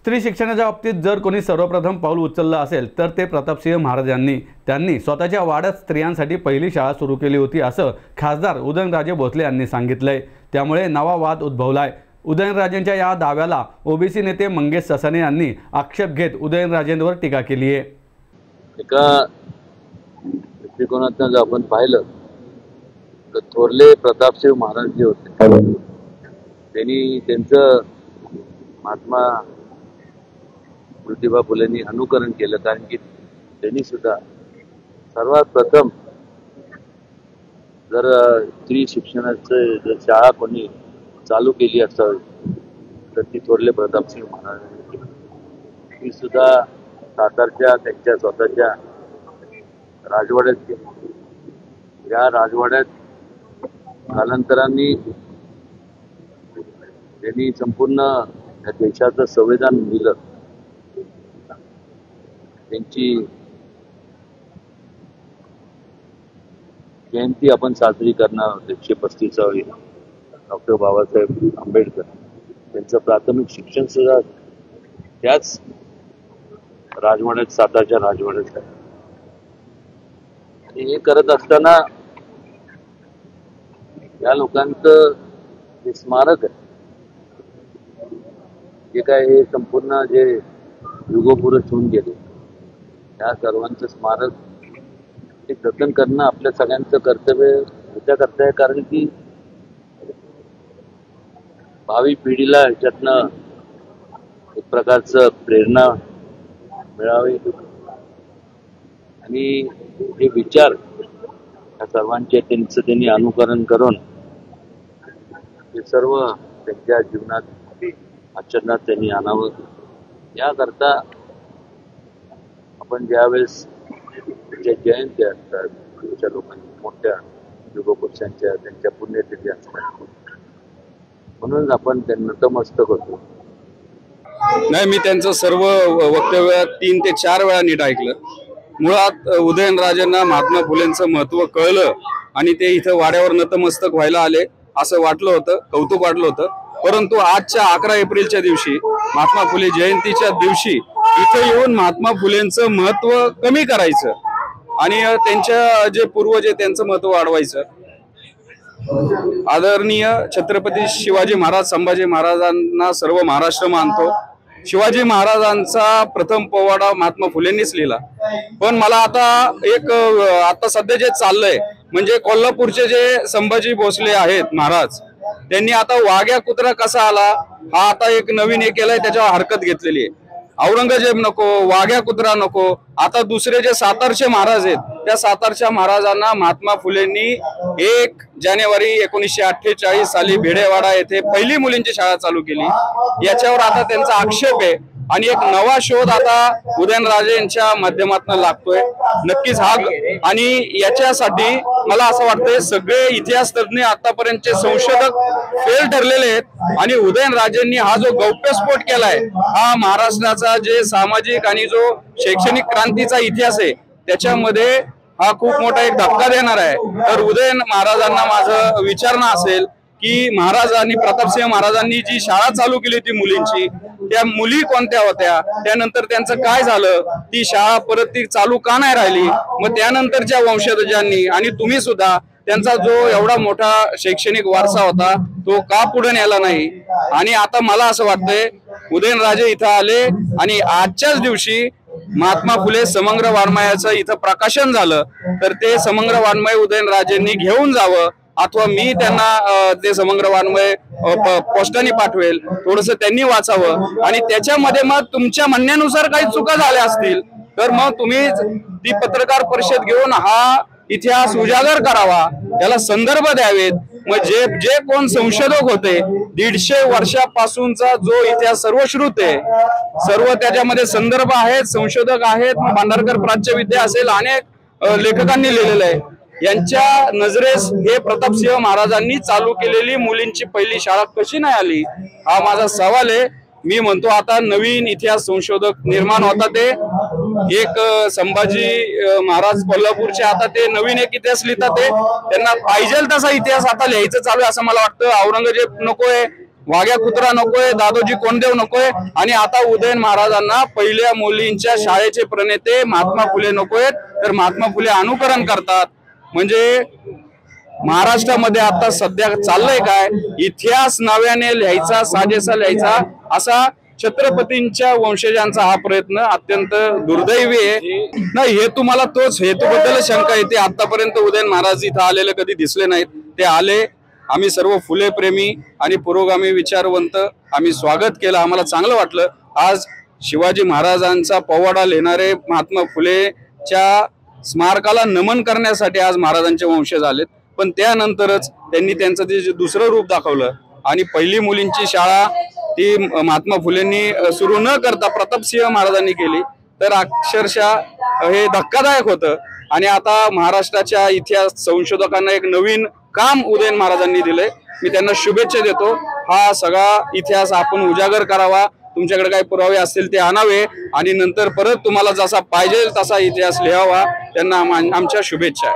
स्त्री शिक्षणाच्या बाबतीत जर कोणी सर्वप्रथम पाऊल उचललं असेल तर ते प्रतापसिंह महाराज यांनी. त्यांनी स्वतःच्या वाड्यात स्त्रियांसाठी पहिली शाळा सुरू केली होती असं खासदार उदयनराजे भोसले यांनी सांगितलंय. त्यामुळे नवा वाद उद्भवलाय. उदयनराजेंच्या या दाव्याला ओबीसी नेते मंगेश ससाणे यांनी आक्षेप घेत उदयनराजेंवर टीका केली आहे. एका दृष्टिकोनातून जर आपण पाहिलं तर थोरले प्रतापसिंह महाराज जे होते त्यांनी त्यांचं महात्मा ज्योतिबा फुलेंनी अनुकरण केलं. कारण की त्यांनी सुद्धा सर्वात प्रथम जर स्त्री शिक्षणाचं जर शाळा कोणी चालू केली असावी तर ती थोरले प्रतापसिंह महाराजांनी केली. ती सुद्धा सातारच्या त्यांच्या स्वतःच्या राजवाड्यात केली. या राजवाड्यात कालांतराने त्यांनी संपूर्ण या देशाचं संविधान दिलं. त्यांची जयंती आपण साजरी करणार आहोत 135वी. डॉक्टर बाबासाहेब आंबेडकर त्यांचं प्राथमिक शिक्षण सुद्धा त्याच राजवाड्यात सातारच्या राजवाड्यात आहे. आणि हे करत असताना या लोकांचं जे स्मारक आहे जे काय हे संपूर्ण जे युगोपुरुष होऊन गेले त्या सर्वांचं स्मारक हे जतन करणं आपल्या सगळ्यांचं कर्तव्य ह्याच्याकरता आहे. कारण की भावी पिढीला ह्याच्यातनं एक प्रकारचं प्रेरणा मिळावी आणि हे विचार या सर्वांचे त्यांचं त्यांनी अनुकरण करून हे सर्व त्यांच्या जीवनात आचरणात त्यांनी आणावं. याकरता आपण ज्यावेळेस ज्या जयंती असतात त्यांच्या लोकांनी मोठ्या युगपुरुषांच्या त्यांच्या पुण्यतिथी असतात म्हणून आपण त्यांना नतमस्तक होतो. नाही, मी त्यांचं सर्व वक्तव्य 3 ते 4 वेळा नीट ऐकलं. मुळात उदयनराजेंना महात्मा फुलेंचं महत्त्व कळलं आणि ते इथं वाड्यावर नतमस्तक व्हायला आले असं वाटलं होतं, कौतुक वाटलं होतं. परंतु आजच्या 11 एप्रिलच्या दिवशी महात्मा फुले जयंतीच्या दिवशी इथं येऊन महात्मा फुलेंचं महत्त्व कमी करायचं आणि त्यांच्या जे पूर्वज आहे त्यांचं महत्त्व वाढवायचं. आदरणीय छत्रपती शिवाजी महाराज संभाजी महाराजांना सर्व महाराष्ट्र मानतो. शिवाजी महाराजांचा प्रथम पोवाडा महात्मा फुलेंनीच लिहिला. पण मला आता सध्या जे चाललंय म्हणजे कोल्हापूरचे जे संभाजी भोसले आहेत महाराज त्यांनी आता वाघ्या कुत्रा कसा आला हा आता एक नवीन केलाय, त्याच्यावर हरकत घेतलेली आहे. औरंगजेब नको, वाघ्या कुत्रा नको. आता दुसरे जे सातारचे महाराज आहेत त्या सातारच्या महाराजांना महात्मा फुलेंनी 1 जानेवारी 1948 साली भिडेवाडा येथे पहिली मुलींची शाळा चालू केली. याच्यावर आता त्यांचा आक्षेप आहे आणि एक नवा शोध आता उदयनराजे यांच्या माध्यमातून लागतोय. नक्कीच हा आणि याच्यासाठी मला असं वाटतंय सगळे इतिहास तज्ञ आतापर्यंतचे संशोधक फेल ठरलेले आहेत आणि उदयनराजेंनी हा जो गौप्यस्फोट केलाय हा महाराष्ट्राचा जे सामाजिक आणि जो शैक्षणिक क्रांतीचा इतिहास आहे त्याच्यामध्ये हा खूप मोठा एक धक्का देणार आहे. तर उदयन महाराजांना माझं विचारणं असेल की महाराजांनी प्रतापसिंह महाराजांनी जी शाळा चालू केली होती मुलींची त्या मुली कोणत्या होत्या, त्यानंतर त्यांचं काय झालं, ती शाळा परत ती चालू का नाही राहिली, मग त्यानंतरच्या वंशजांनी आणि तुम्ही सुद्धा त्यांचा जो एवढा मोठा शैक्षणिक वारसा होता तो का पुढे नेला नाही. आणि आता मला असं वाटतंय उदयनराजे इथं आले आणि आजच्याच दिवशी महात्मा फुले समग्र वाङ्मयाचं इथं प्रकाशन झालं तर ते समग्र वाङ्मय उदयनराजेंनी घेऊन जावं अथवा मी त्यांना ते समग्र वाङ्मय पोस्टाने पाठवेल, थोडस त्यांनी वाचावं आणि त्याच्यामध्ये मग तुमच्या म्हणण्यानुसार काही चुका झाल्या असतील तर मग तुम्ही ती पत्रकार परिषद घेऊन हा इतिहास उजागर करावा, त्याला संदर्भ द्यावेत. मग जे कोण संशोधक होते 150 वर्षापासूनचा जो इतिहास सर्वश्रुत आहे, सर्व त्याच्यामध्ये संदर्भ आहेत, संशोधक आहेत, भांडारकर प्राच्यविद्या असेल, अनेक लेखकांनी लिहिलेलं आहे. यांच्या नजरेस हे प्रतापसिंह महाराजांनी चालू केलेली मुलींची पहिली शाळा कशी नाही आली हा माझा सवाल आहे. मी म्हणतो आता नवीन इतिहास संशोधक निर्माण होता ते एक संभाजी महाराज कोल्हापूरचे आता ते नवीन एक इतिहास लिहितात. ते त्यांना पाहिजे तसा इतिहास आता लिहायचं चालू आहे असं मला वाटतं. औरंगजेब नकोय, वाघ्या कुत्रा नकोय, दादोजी कोंडदेव नकोय, आणि आता उदयन महाराजांना पहिल्या मुलींच्या शाळेचे प्रणेते महात्मा फुले नकोयत, तर महात्मा फुले अनुकरण करतात. म्हणजे महाराष्ट्रामध्ये आता सध्या चाललंय काय, इतिहास नव्याने लिहायचा, साजेसा लिहायचा, असा छत्रपतींच्या वंशजांचा हा प्रयत्न अत्यंत दुर्दैवी आहे. नाही, हेतू मला तोच हेतूबद्दल शंका येते. आतापर्यंत उदयन महाराज इथं आलेले कधी दिसले नाहीत. ते आले, आम्ही सर्व फुले प्रेमी आणि पुरोगामी विचारवंत आम्ही स्वागत केलं, आम्हाला चांगलं वाटलं. आज शिवाजी महाराजांचा पोवाडा लिहिणारे महात्मा फुलेच्या स्मारकाला नमन करण्यासाठी आज महाराजांचे वंशज आलेत. पण त्यानंतरच त्यांनी त्यांचं ते दुसरं रूप दाखवलं आणि पहिली मुलींची शाळा ती महात्मा फुलेंनी सुरू न करता प्रतापसिंह महाराजांनी केली. तर अक्षरशः हे धक्कादायक होतं. आणि आता महाराष्ट्राच्या इतिहास संशोधकांना एक नवीन काम उदयन महाराजांनी दिलंय. मी त्यांना शुभेच्छा देतो. हा सगळा इतिहास आपण उजागर करावा, तुमच्याकडे काही पुरावे असतील ते आणावे आणि नंतर परत तुम्हाला जसा पाहिजे तसा इतिहास लिहावा. त्यांना आमच्या शुभेच्छा.